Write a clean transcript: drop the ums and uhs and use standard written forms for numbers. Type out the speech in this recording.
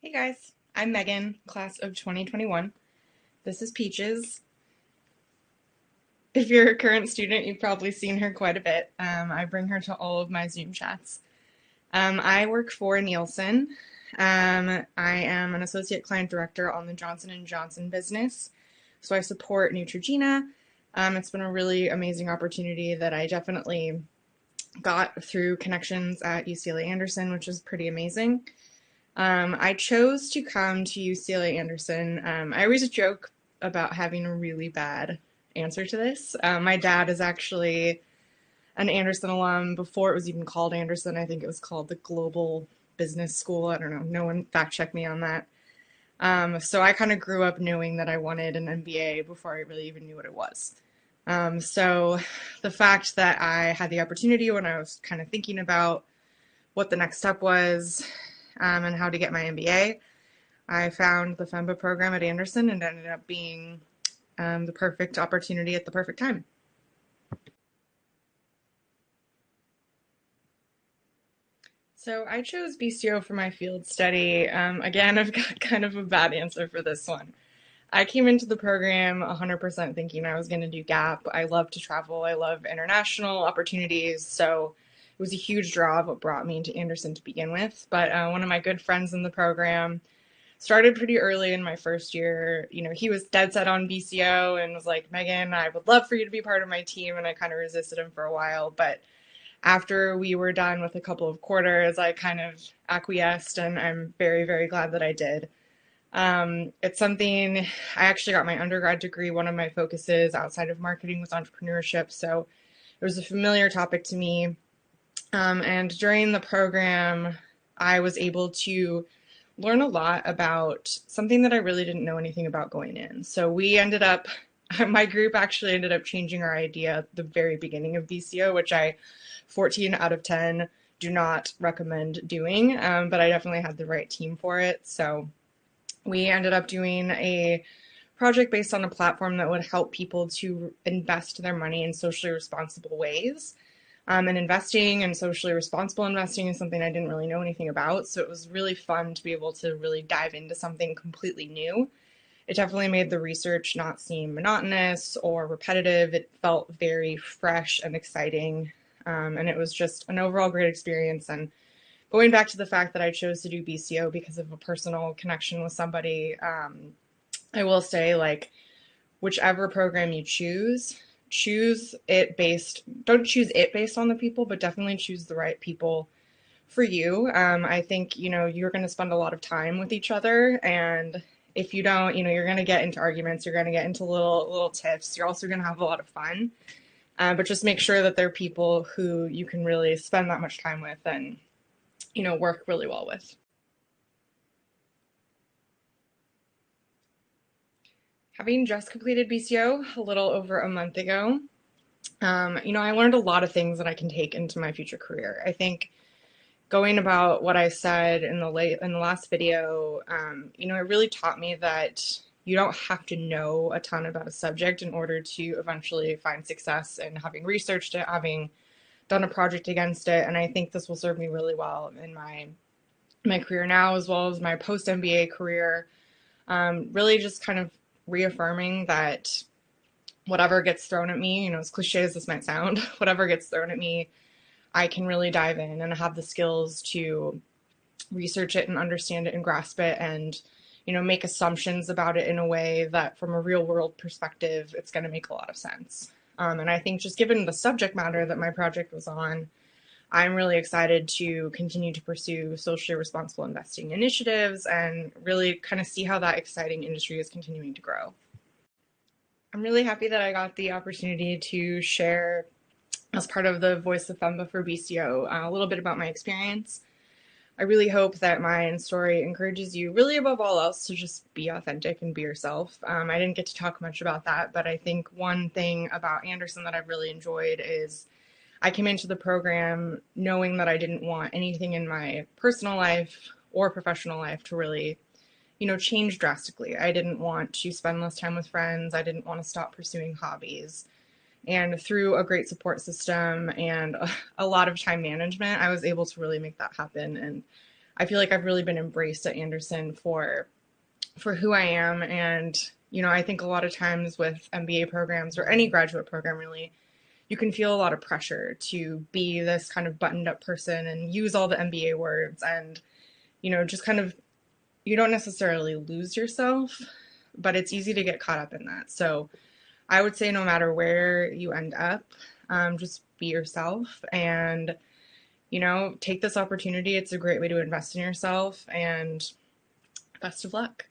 Hey guys, I'm Megan, class of 2021. This is Peaches. If you're a current student, you've probably seen her quite a bit. I bring her to all of my Zoom chats. I work for Nielsen. I am an associate client director on the Johnson & Johnson business, so I support Neutrogena. It's been a really amazing opportunity that I definitely got through connections at UCLA Anderson, which is pretty amazing. I chose to come to UCLA Anderson. I always joke about having a really bad answer to this. My dad is actually an Anderson alum before it was even called Anderson. I think it was called the Global Business School. I don't know. No one fact checked me on that. So I kind of grew up knowing that I wanted an MBA before I really even knew what it was. So the fact that I had the opportunity when I was kind of thinking about what the next step was, and how to get my MBA, I found the FEMBA program at Anderson and ended up being the perfect opportunity at the perfect time. So I chose BCO for my field study. Again, I've got kind of a bad answer for this one. I came into the program 100% thinking I was going to do GAP. I love to travel. I love international opportunities. So it was a huge draw of what brought me into Anderson to begin with. But one of my good friends in the program started pretty early in my first year. You know, he was dead set on BCO and was like, Megan, I would love for you to be part of my team. And I kind of resisted him for a while. But after we were done with a couple of quarters, I kind of acquiesced, and I'm very, very glad that I did. It's something I actually got my undergrad degree. One of my focuses outside of marketing was entrepreneurship, so it was a familiar topic to me. And during the program, I was able to learn a lot about something that I really didn't know anything about going in. So we ended up, my group actually ended up changing our idea at the very beginning of BCO, which 14 out of 10 do not recommend doing, but I definitely had the right team for it. So we ended up doing a project based on a platform that would help people to invest their money in socially responsible ways. And investing and socially responsible investing is something I didn't really know anything about. So it was really fun to be able to really dive into something completely new. It definitely made the research not seem monotonous or repetitive. It felt very fresh and exciting. And it was just an overall great experience. And going back to the fact that I chose to do BCO because of a personal connection with somebody, I will say, like, whichever program you choose, don't choose it based on the people, but definitely choose the right people for you. I think, you're going to spend a lot of time with each other, and if you don't, you're going to get into arguments, you're going to get into little tiffs, you're also going to have a lot of fun. But just make sure that they're people who you can really spend that much time with and, work really well with. Having just completed BCO a little over a month ago, I learned a lot of things that I can take into my future career. I think going about what I said in the last video, it really taught me that you don't have to know a ton about a subject in order to eventually find success in having researched it, having done a project against it. And I think this will serve me really well in my career now, as well as my post MBA career. Really just kind of reaffirming that whatever gets thrown at me, as cliche as this might sound, whatever gets thrown at me, I can really dive in and have the skills to research it and understand it and grasp it and, make assumptions about it in a way that from a real world perspective, it's going to make a lot of sense. And I think just given the subject matter that my project was on, I'm really excited to continue to pursue socially responsible investing initiatives and really kind of see how that exciting industry is continuing to grow. I'm really happy that I got the opportunity to share as part of the Voice of FEMBA for BCO a little bit about my experience. I really hope that my story encourages you, really above all else, to just be authentic and be yourself. I didn't get to talk much about that, but I think one thing about Anderson that I've really enjoyed is I came into the program knowing that I didn't want anything in my personal life or professional life to really, change drastically. I didn't want to spend less time with friends. I didn't want to stop pursuing hobbies. And through a great support system and a lot of time management, I was able to really make that happen. And I feel like I've really been embraced at Anderson for who I am. And, I think a lot of times with MBA programs or any graduate program really, you can feel a lot of pressure to be this kind of buttoned up person and use all the MBA words and, just kind of, you don't necessarily lose yourself, but it's easy to get caught up in that. So I would say no matter where you end up, just be yourself and, take this opportunity. It's a great way to invest in yourself, and best of luck.